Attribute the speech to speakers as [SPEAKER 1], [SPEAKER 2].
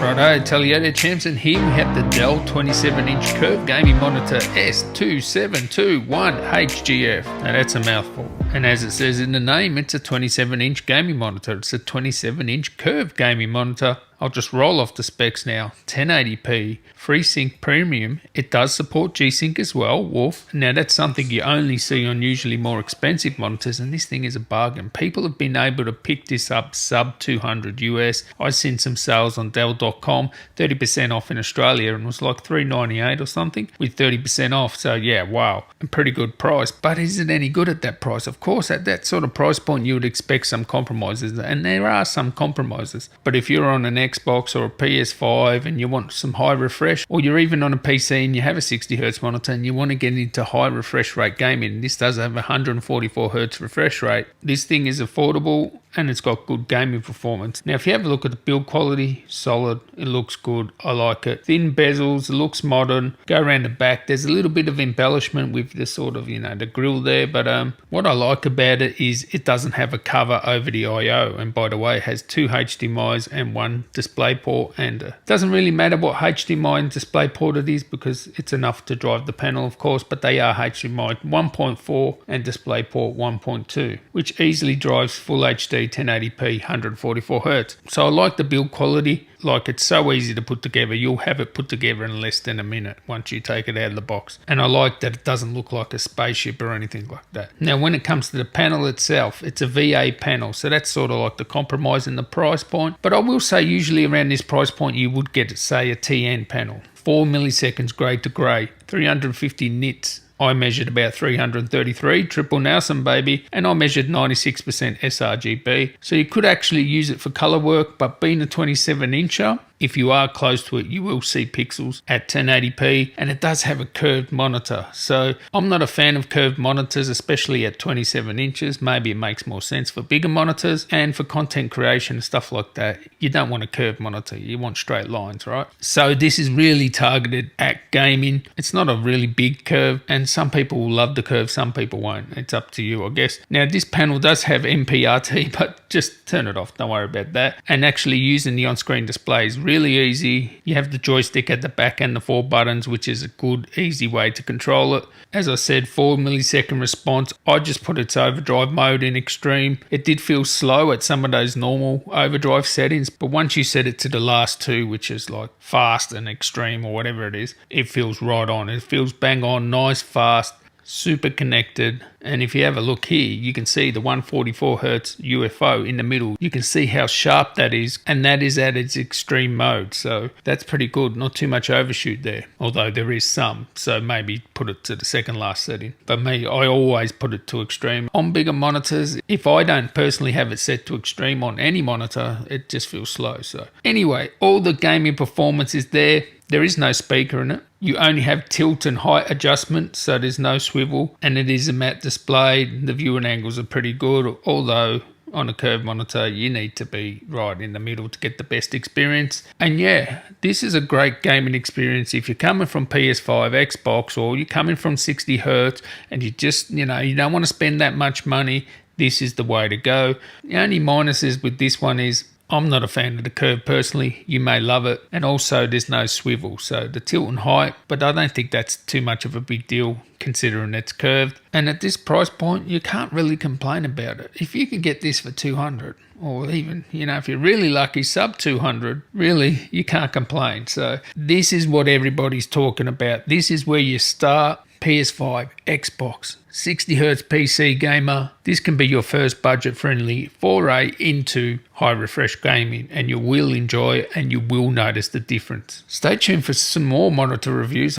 [SPEAKER 1] Righto, Italiano champs, and here we have the Dell 27-inch curved gaming monitor S2721HGF. Now that's a mouthful. And as it says in the name, it's a 27-inch gaming monitor. It's a 27-inch curved gaming monitor. I'll just roll off the specs now. 1080p, FreeSync Premium. It does support G-Sync as well, Wolf. Now that's something you only see on usually more expensive monitors, and this thing is a bargain. People have been able to pick this up sub 200 US. I seen some sales on Dell.com, 30% off in Australia, and it was like $398 or something with 30% off. So yeah, wow, a pretty good price. But is it any good at that price? Of course, at that sort of price point, you would expect some compromises, and there are some compromises. But if you're on an Xbox or a PS5 and you want some high refresh, or you're even on a PC and you have a 60Hz monitor and you want to get into high refresh rate gaming, this does have a 144Hz refresh rate. This thing is affordable and it's got good gaming performance. Now, if you have a look at the build quality, solid, it looks good, I like it. Thin bezels, it looks modern. Go around the back, there's a little bit of embellishment with the sort of, the grill there, but what I like about it is it doesn't have a cover over the I/O, and by the way, it has 2 HDMIs and 1 display port, and it doesn't really matter what HDMI and display port it is because it's enough to drive the panel, of course, but they are HDMI 1.4 and display port 1.2, which easily drives full HD 1080p 144Hz. So I like the build quality, like it's so easy to put together. You'll have it put together in less than a minute once you take it out of the box. And I like that it doesn't look like a spaceship or anything like that. Now, when it comes to the panel itself, it's a VA panel, so that's sort of like the compromise in the price point. But I will say usually around this price point you would get, say, a TN panel. 4 milliseconds grade to grey, 350 nits. I measured about 333, triple Nelson baby, and I measured 96% sRGB. So you could actually use it for color work, but being a 27-incher, if you are close to it, you will see pixels at 1080p, and it does have a curved monitor. So I'm not a fan of curved monitors, especially at 27 inches. Maybe it makes more sense for bigger monitors, and for content creation and stuff like that, you don't want a curved monitor. You want straight lines, right? So this is really targeted at gaming. It's not a really big curve, and some people will love the curve, some people won't. It's up to you, I guess. Now, this panel does have MPRT, but just turn it off. Don't worry about that. And actually using the on-screen display is really easy. You have the joystick at the back and the 4 buttons, which is a good, easy way to control it. As I said, 4 millisecond response. I just put its overdrive mode in extreme. It did feel slow at some of those normal overdrive settings, but once you set it to the last 2, which is like fast and extreme or whatever it is, it feels right on. It feels bang on, nice, fast, super connected. And if you have a look here, you can see the 144Hz UFO in the middle. You can see how sharp that is, and that is at its extreme mode. So that's pretty good. Not too much overshoot there, although there is some. So maybe put it to the second last setting. But me, I always put it to extreme. On bigger monitors, if I don't personally have it set to extreme on any monitor, it just feels slow. So anyway, all the gaming performance is there. There is no speaker in it. You only have tilt and height adjustment, so there's no swivel, and it is a matte display. The viewing angles are pretty good, although on a curved monitor you need to be right in the middle to get the best experience. And yeah, this is a great gaming experience if you're coming from PS5, Xbox, or you're coming from 60Hz and you just, you don't want to spend that much money. This is the way to go. The only minuses with this one is I'm not a fan of the curve personally. You may love it. And also there's no swivel. So the tilt and height, but I don't think that's too much of a big deal considering it's curved. And at this price point, you can't really complain about it. If you can get this for 200 or even, if you're really lucky, sub 200, really, you can't complain. So this is what everybody's talking about. This is where you start. PS5, Xbox, 60Hz PC gamer. This can be your first budget-friendly foray into high-refresh gaming, and you will enjoy it and you will notice the difference. Stay tuned for some more monitor reviews.